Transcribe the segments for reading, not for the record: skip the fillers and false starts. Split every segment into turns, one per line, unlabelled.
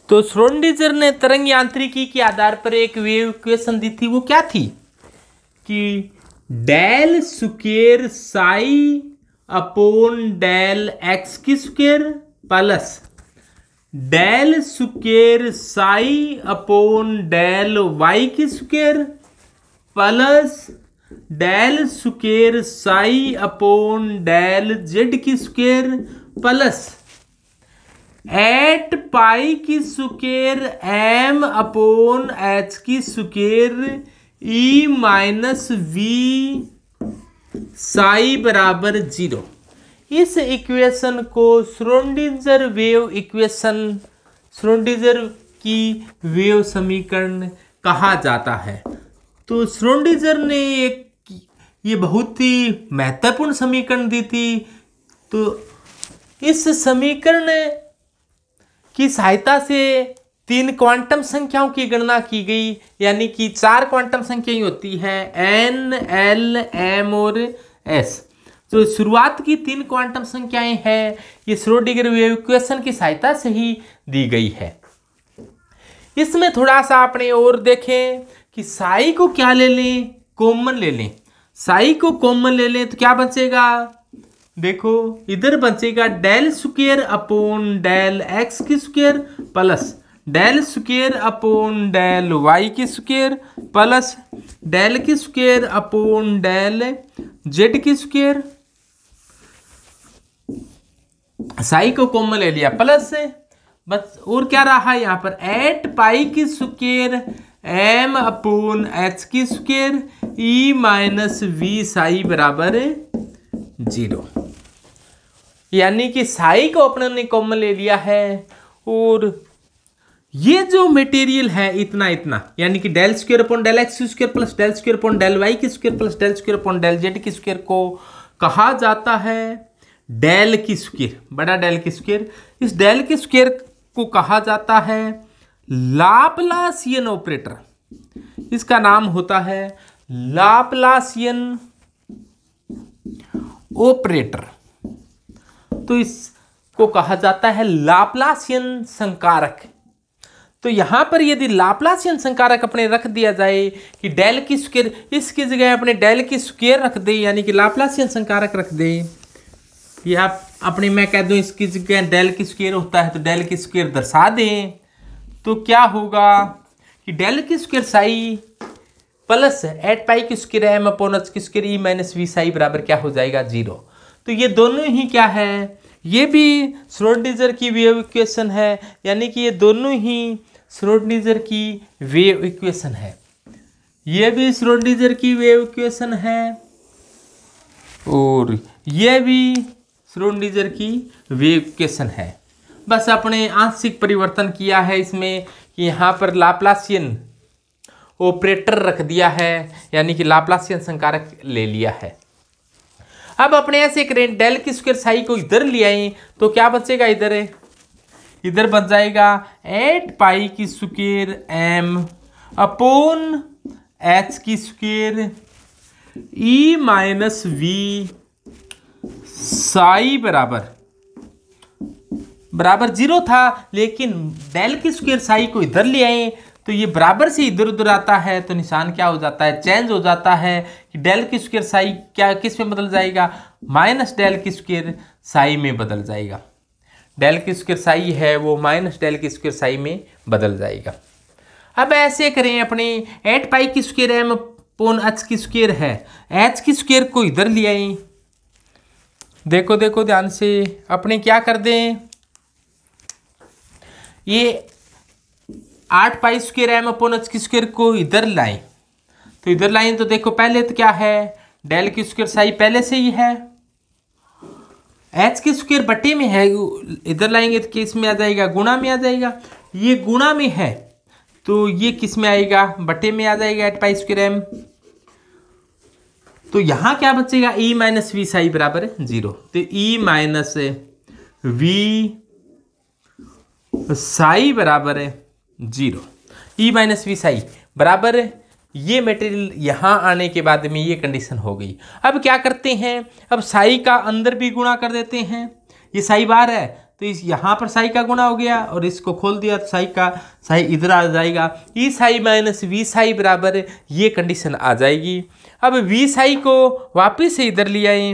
तो श्रोडिंगर ने तरंग यांत्रिकी के आधार पर एक वेव इक्वेशन दी थी। वो क्या थी कि del square psi upon del x की square plus del square psi upon del y की square plus del square psi upon del z की स्क्वायर प्लस एट पाई की स्क्वायर एम अपॉन एच की square E minus V psi बराबर 0। इस equation को Schrodinger wave equation, Schrodinger की wave समीकरण कहा जाता है। तो श्रोडिंगर ने ये बहुत ही महत्वपूर्ण समीकरण दी थी। तो इस समीकरण की सहायता से 3 क्वांटम संख्याओं की गणना की गई, यानी कि 4 क्वांटम संख्याएं होती है एन, एल, एम और एस। जो शुरुआत की 3 क्वांटम संख्याएं हैं ये श्रोडिंगर वेव इक्वेशन की सहायता से ही दी गई है। इसमें थोड़ा सा अपने और देखें कि साई को क्या ले लें, कॉमन ले लें। साई को कॉमन ले लें तो क्या बचेगा, देखो इधर बचेगा del square upon del x की square plus del square upon del y की स्क्वायर प्लस डेल की स्क्वायर अपॉन डेल जेड की स्क्वायर। साई को कॉमन ले लिया प्लस बस, और क्या रहा यहाँ पर एट पाई की स्क्वायर एम अपॉन एच की square E minus V psi बराबर 0। यानी कि साई को अपने ने कॉमन ले लिया है और ये जो मटेरियल है इतना इतना, यानी कि del square upon del x की square plus del square upon del y की square plus del square upon del z की स्क्वायर को कहा जाता है डेल की स्क्वायर, बड़ा डेल की स्क्वायर। इस डेल की स्क्वायर को कहा जाता है लाप्लासियन ऑपरेटर। इसका नाम होता है लाप्लासियन ऑपरेटर। तो इसको कहा जाता है लाप्लासियन संकारक। तो यहां पर यदि लाप्लासियन संकारक अपने रख दिया जाए कि डेल की स्क्वायर, इसकी जगह अपने डेल की स्क्वायर रख दे, यानी कि लाप्लासियन संकारक रख दे, या अपने मैं कह दूं इसकी जगह डेल की स्क्वायर होता है तो डेल की स्क्वायर दर्शा दें, तो क्या होगा कि डेल की square psi plus eight pi की स्क्वायर एम अपॉन एच की square E minus V psi बराबर क्या हो जाएगा 0। तो ये दोनों ही क्या है, ये भी श्रोडिंगर की वेव इक्वेशन है, यानी कि ये दोनों ही श्रोडिंगर की वेव इक्वेशन है। ये भी श्रोडिंगर की वेव इक्वेशन है और ये भी श्रोडिंगर की वेव इक्वेशन है। बस अपने आंशिक परिवर्तन किया है इसमें कि यहाँ पर लाप्लासियन ऑपरेटर रख दिया है, यानी कि लाप्लासियन संकारक ले लिया है। अब अपने ऐसे करें डेल की स्क्वायर साई को इधर ले आए तो क्या बचेगा, इधर बच जाएगा एट पाई की स्क्वायर एम अपॉन एच की square E minus V psi बराबर 0 था, लेकिन डेल की स्क्वायर साई को इधर ले आए तो ये बराबर से इधर उधर आता है तो निशान क्या हो जाता है, चेंज हो जाता है कि डेल की स्क्वायर साई क्या किस में बदल जाएगा, माइनस डेल की स्क्वायर साई में बदल जाएगा। डेल की स्क्वायर साई है वो माइनस डेल की स्क्वायर साई में बदल जाएगा। अब ऐसे करें, अपने एट पाई की स्क्वायर एम अपॉन एच की स्क्वायर है, एच की स्क्वायर को इधर ले आए, देखो देखो ध्यान से, अपने क्या कर दें, ये 8 pi square M upon H की स्क्वायर को इधर लाएं, तो इधर लाएं तो देखो पहले तो क्या है, डेल की स्क्वायर साई पहले से ही है, एच की स्क्वायर बटे में है, इधर लाएंगे तो किस में आ जाएगा, गुणा में आ जाएगा। ये गुणा में है तो ये किस में आएगा, बटे में आ जाएगा 8 पाई स्क्वायर एम। तो यहां क्या बचेगा, ई माइनस वी साई बराबर 0। तो ई माइनस वी साई बराबर 0, ई माइनस वी साई बराबर, ये मटेरियल यहाँ आने के बाद में ये कंडीशन हो गई। अब क्या करते हैं, अब साई का अंदर भी गुणा कर देते हैं, ये साई बाहर है तो इस यहाँ पर साई का गुणा हो गया और इसको खोल दिया तो साई इधर आ जाएगा। ई साई माइनस वी साई बराबर ये कंडीशन आ जाएगी। अब वी साई को वापिस से इधर ले आए,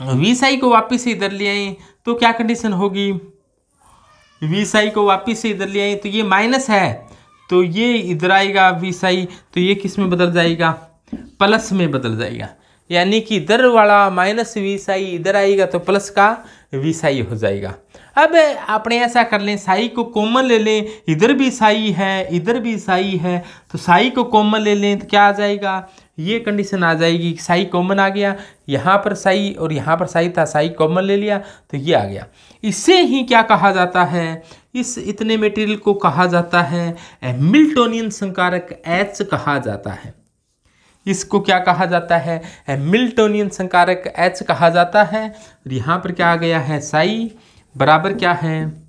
वी साई को वापिस से इधर ले आए तो क्या कंडीशन होगी, वी साई को वापिस से इधर ले आए तो ये माइनस है तो ये इधर आएगा वी साई, तो ये किस में बदल जाएगा, प्लस में बदल जाएगा। यानी कि इधर वाला माइनस वी साई इधर आएगा तो प्लस का वी साई हो जाएगा। अब अपने ऐसा कर लें, साई को कॉमन ले लें, इधर भी साई है इधर भी साई है तो साई को कॉमन ले लें तो क्या आ जाएगा, ये कंडीशन आ जाएगी कि साई कॉमन आ गया, यहाँ पर साई और यहाँ पर साई था, साई कॉमन ले लिया तो ये आ गया। इसे ही क्या कहा जाता है, इस इतने मटेरियल को कहा जाता है हैमिल्टोनियन संकारक H कहा जाता है। इसको क्या कहा जाता है, हैमिल्टोनियन संकारक H कहा जाता है। और यहाँ पर क्या आ गया है, साई बराबर क्या है,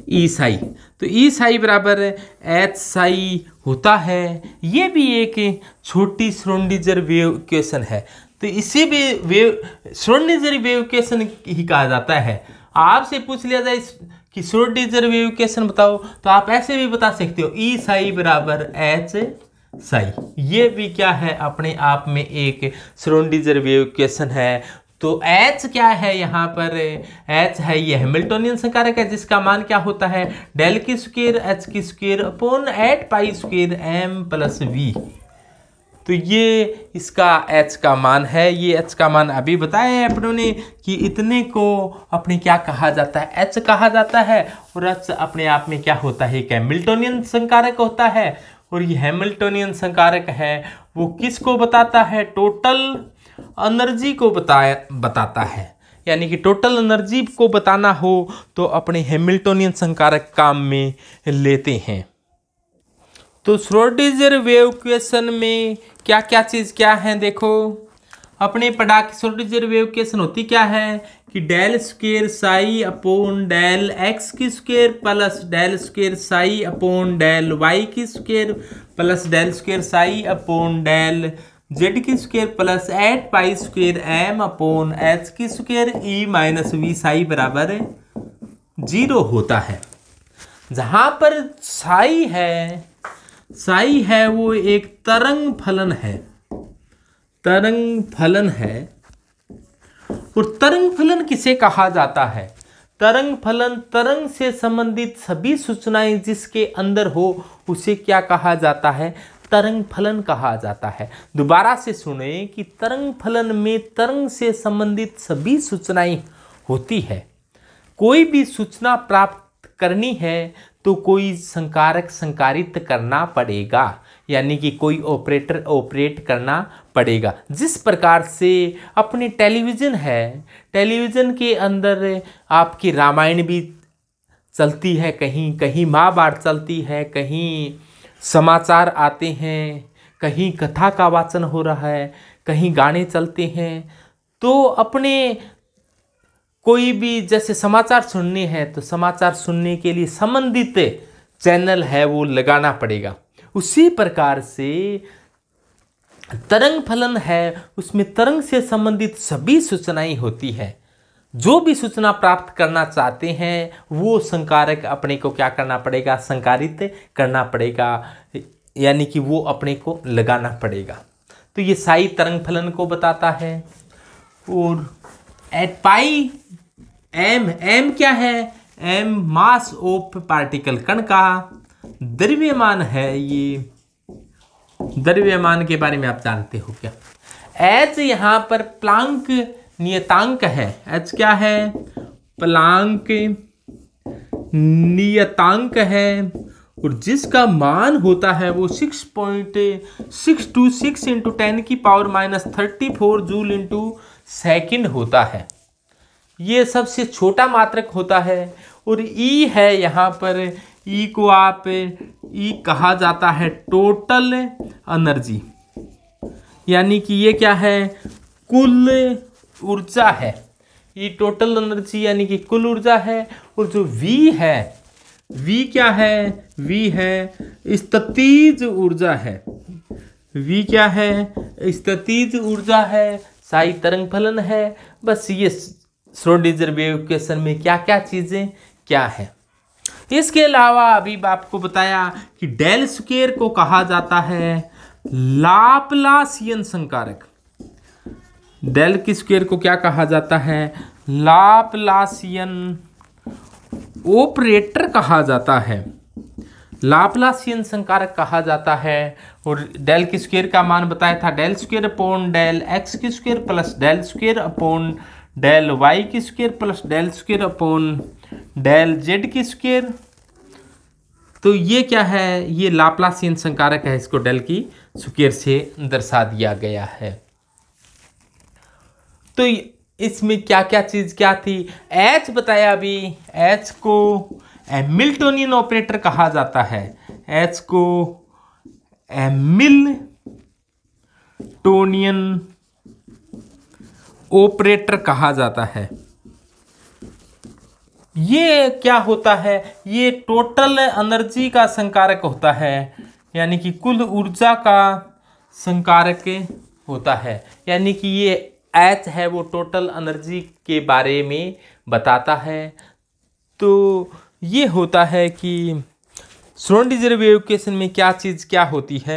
ई साई, तो ई साई बराबर एच साई होता है। ये भी एक छोटी श्रोडिंगर वेव इक्वेशन है, तो इसे भी वेव श्रोडिंगर वेव इक्वेशन ही कहा जाता है। आपसे पूछ लिया जाए कि श्रोडिंगर वेव इक्वेशन बताओ तो आप ऐसे भी बता सकते हो, ई साई बराबर एच साई। ये भी क्या है, अपने आप में एक श्रोडिंगर वेव इक्वेशन है। तो H क्या है, यहाँ पर H है ये हैमिल्टोनियन संकारक है जिसका मान क्या होता है, डेल की स्क्वायर H की square upon 8 pi square m plus v। तो ये इसका H का मान है। ये H का मान अभी बताया है अपनों ने कि इतने को अपने क्या कहा जाता है, H कहा जाता है। और H अपने आप में क्या होता है, एक हैमिल्टोनियन संकारक होता है। और ये हैमिल्टोनियन संकारक है वो किसको बताता है, टोटल एनर्जी को बताता है। यानी कि टोटल एनर्जी को बताना हो तो अपने हैमिल्टोनियन संकारक काम में लेते हैं। तो श्रोडिंगर वेव इक्वेशन में क्या क्या चीज़ क्या है, देखो अपने पढ़ा कि श्रोडिंगर वेव इक्वेशन होती क्या है कि del square psi upon del x की square plus del square psi upon del y की square plus del square psi upon del z की square plus 8 pi square m upon H की square E minus V psi बराबर 0 होता है। जहाँ पर साई है वो एक तरंग फलन है, तरंग फलन है। और तरंग फलन किसे कहा जाता है, तरंग फलन तरंग से संबंधित सभी सूचनाएं जिसके अंदर हो उसे क्या कहा जाता है, तरंग फलन कहा जाता है। दोबारा से सुने कि तरंग फलन में तरंग से संबंधित सभी सूचनाएं होती है। कोई भी सूचना प्राप्त करनी है तो कोई संकारक संकारित करना पड़ेगा, यानी कि कोई ऑपरेटर ऑपरेट करना पड़ेगा। जिस प्रकार से अपने टेलीविज़न है, टेलीविज़न के अंदर आपकी रामायण भी चलती है, कहीं कहीं महाभारत चलती है, कहीं समाचार आते हैं, कहीं कथा का वाचन हो रहा है, कहीं गाने चलते हैं। तो अपने कोई भी जैसे समाचार सुनने हैं तो समाचार सुनने के लिए संबंधित चैनल है वो लगाना पड़ेगा। उसी प्रकार से तरंग फलन है, उसमें तरंग से संबंधित सभी सूचनाएं होती है। जो भी सूचना प्राप्त करना चाहते हैं वो संकारक अपने को क्या करना पड़ेगा, संकारित करना पड़ेगा, यानी कि वो अपने को लगाना पड़ेगा। तो ये साई तरंग फलन को बताता है। और एट पाई एम क्या है, एम मास ऑफ पार्टिकल, कण का द्रव्यमान है। ये द्रव्यमान के बारे में आप जानते हो क्या, एच यहाँ पर प्लांक नियतांक है। एच क्या है, प्लांक नियतांक है। और जिसका मान होता है वो 6.626 इंटू 10⁻⁻34 जूल इंटू सेकेंड होता है। ये सबसे छोटा मात्रक होता है। और ई है यहाँ पर, ई को आप ई कहा जाता है टोटल एनर्जी, यानी कि ये क्या है, कुल ऊर्जा है। ये टोटल एनर्जी यानी कि कुल ऊर्जा है। और जो वी है, वी क्या है, वी है स्थितिज ऊर्जा है। वी क्या है, स्थितिज ऊर्जा है। साई तरंग फलन है। बस ये श्रोडिंगर वेव इक्वेशन में क्या क्या चीज़ें क्या है। इसके अलावा अभी आपको बताया कि डेल स्क्वायर को कहा जाता है लाप्लासियन संकारक। डेल की स्क्वायर को क्या कहा जाता है? लाप्लासियन ऑपरेटर कहा जाता है, लाप्लासियन संकारक कहा जाता है। और डेल की स्क्वायर का मान बताया था, del square upon del x की square plus del square upon del y की square plus del square upon del z की स्क्वायर। तो ये क्या है? ये लाप्लासियन संकारक है, इसको डेल की स्क्वायर से दर्शा दिया गया है। तो इसमें क्या क्या चीज क्या थी? एच बताया अभी, एच को हैमिल्टोनियन ऑपरेटर कहा जाता है, एच को हैमिल्टोनियन ऑपरेटर कहा जाता है। ये क्या होता है? ये टोटल एनर्जी का संकारक होता है, यानी कि कुल ऊर्जा का संकारक होता है। यानी कि ये एच है वो टोटल एनर्जी के बारे में बताता है। तो ये होता है कि श्रोडिंगर वेव इक्वेशन में क्या चीज़ क्या होती है।